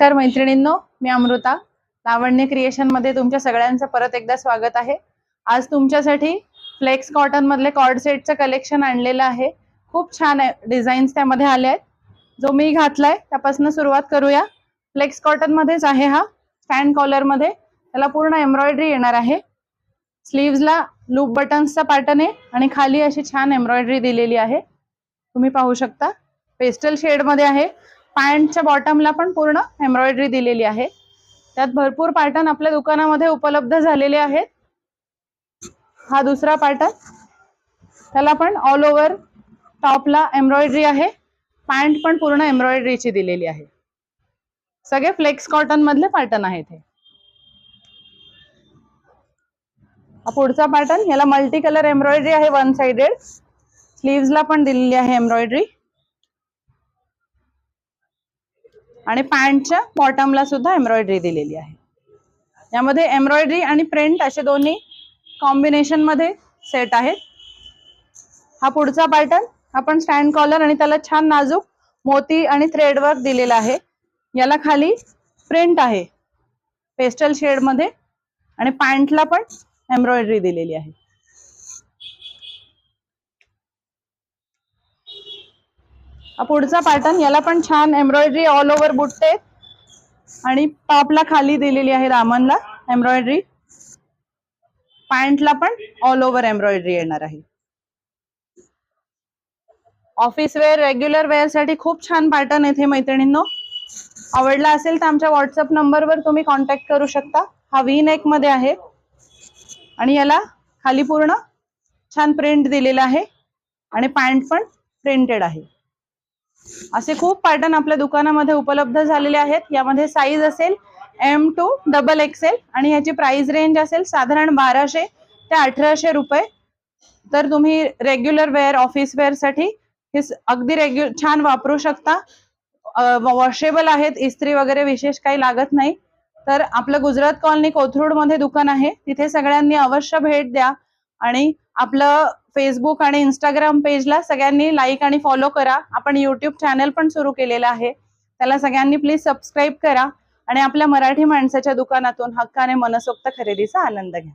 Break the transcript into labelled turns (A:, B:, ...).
A: नमस्कार मैत्रिणींनो, मी अमृता. लावण्य क्रिएशन मध्ये तुमच्या सगळ्यांचं परत एकदा स्वागत आहे. आज तुमच्यासाठी फ्लेक्स कॉटन मधले कॉर्ड सेटचं कलेक्शन आणलेलं आहे. खूप छान डिझाईन्स त्यामध्ये आले आहेत. जो मी घातलाय त्यापासून सुरुवात करूया. फ्लेक्स कॉटन मध्येच आहे हा. स्टँड कॉलर मध्ये त्याला पूर्ण एम्ब्रॉयडरी येणार आहे. स्लीव्सला लूप बटन्सचा पॅटर्न आहे आणि खाली अशी छान एम्ब्रॉयडरी दिलेली आहे. तुम्ही पाहू शकता पेस्टल शेड मध्ये आहे. पॅन्टच्या बॉटमला पण पूर्ण एम्ब्रॉयडरी दिलेली आहे. त्यात भरपूर पॅटर्न आपल्या दुकानामध्ये उपलब्ध झालेले आहेत. हा दुसरा पॅटर्न, त्याला पण ऑल ओव्हर टॉपला एम्ब्रॉयडरी आहे. पॅन्ट पण पूर्ण एम्ब्रॉयडरीची दिलेली आहे. सगळे फ्लेक्स कॉटन मधले पॅटर्न आहेत हे. पुढचा पॅटर्न, याला मल्टी कलर एम्ब्रॉयडरी आहे वन साइडेड. स्लीव्सला पण दिलेली आहे एम्ब्रॉयडरी आणि पॅन्टच्या बॉटमला सुद्धा एम्ब्रॉयडरी दिलेली आहे. यामध्ये एम्ब्रॉयडरी आणि प्रिंट असे दोन्ही कॉम्बिनेशन मध्ये सेट आहेत. हा पुढचा पॅटर्न, आपण स्टँड कॉलर आणि त्याला छान नाजूक मोती आणि थ्रेड वर्क दिलेला आहे. याला खाली प्रिंट आहे पेस्टल शेड मध्ये आणि पॅन्टला पण एम्ब्रॉयडरी दिलेली आहे. पुढचा पॅटर्न, याला पण छान एम्ब्रॉयडरी ऑल ओव्हर बुट्टे आणि टॉपला खाली दिलेली आहे दामनला एम्ब्रॉयडरी. पॅन्टला पण ऑल ओव्हर एम्ब्रॉयडरी येणार आहे. ऑफिस वेअर, रेग्युलर वेअर साठी खूप छान पॅटर्न येथे मैत्रिणींनो. आवडला असेल तर आमच्या व्हॉट्सअप नंबरवर तुम्ही कॉन्टॅक्ट करू शकता. हा व्ही नेक मध्ये आहे आणि याला खाली पूर्ण छान प्रिंट दिलेला आहे आणि पॅन्ट पण प्रिंटेड आहे. असे खूप पॅटर्न आपल्या दुकानामध्ये उपलब्ध झालेले आहेत. यामध्ये साईज असेल M to XXL आणि याची प्राइस रेंज असेल साधारण 1200 ते 1800 रुपये. तर तुम्ही रेग्युलर वेअर, ऑफिस वेअर साठी हे अगदी छान वापरू शकता. वॉशेबल आहेत, इस्त्री वगैरे विशेष काही लागत नाही. तर आपलं गुजरात कॉलनी कोथरूड मध्ये दुकान आहे. तिथे सगळ्यांनी अवश्य भेट द्या आणि आपलं फेसबुक आणि इंस्टाग्राम पेजला सगळ्यांनी लाईक आणि फॉलो करा. आपण युट्यूब चॅनल पण सुरू केलेला आहे, त्याला सगळ्यांनी प्लीज सबस्क्राईब करा आणि आपल्या मराठी माणसाच्या दुकानातून हक्काने मनसोक्त खरेदीचा आनंद घ्या.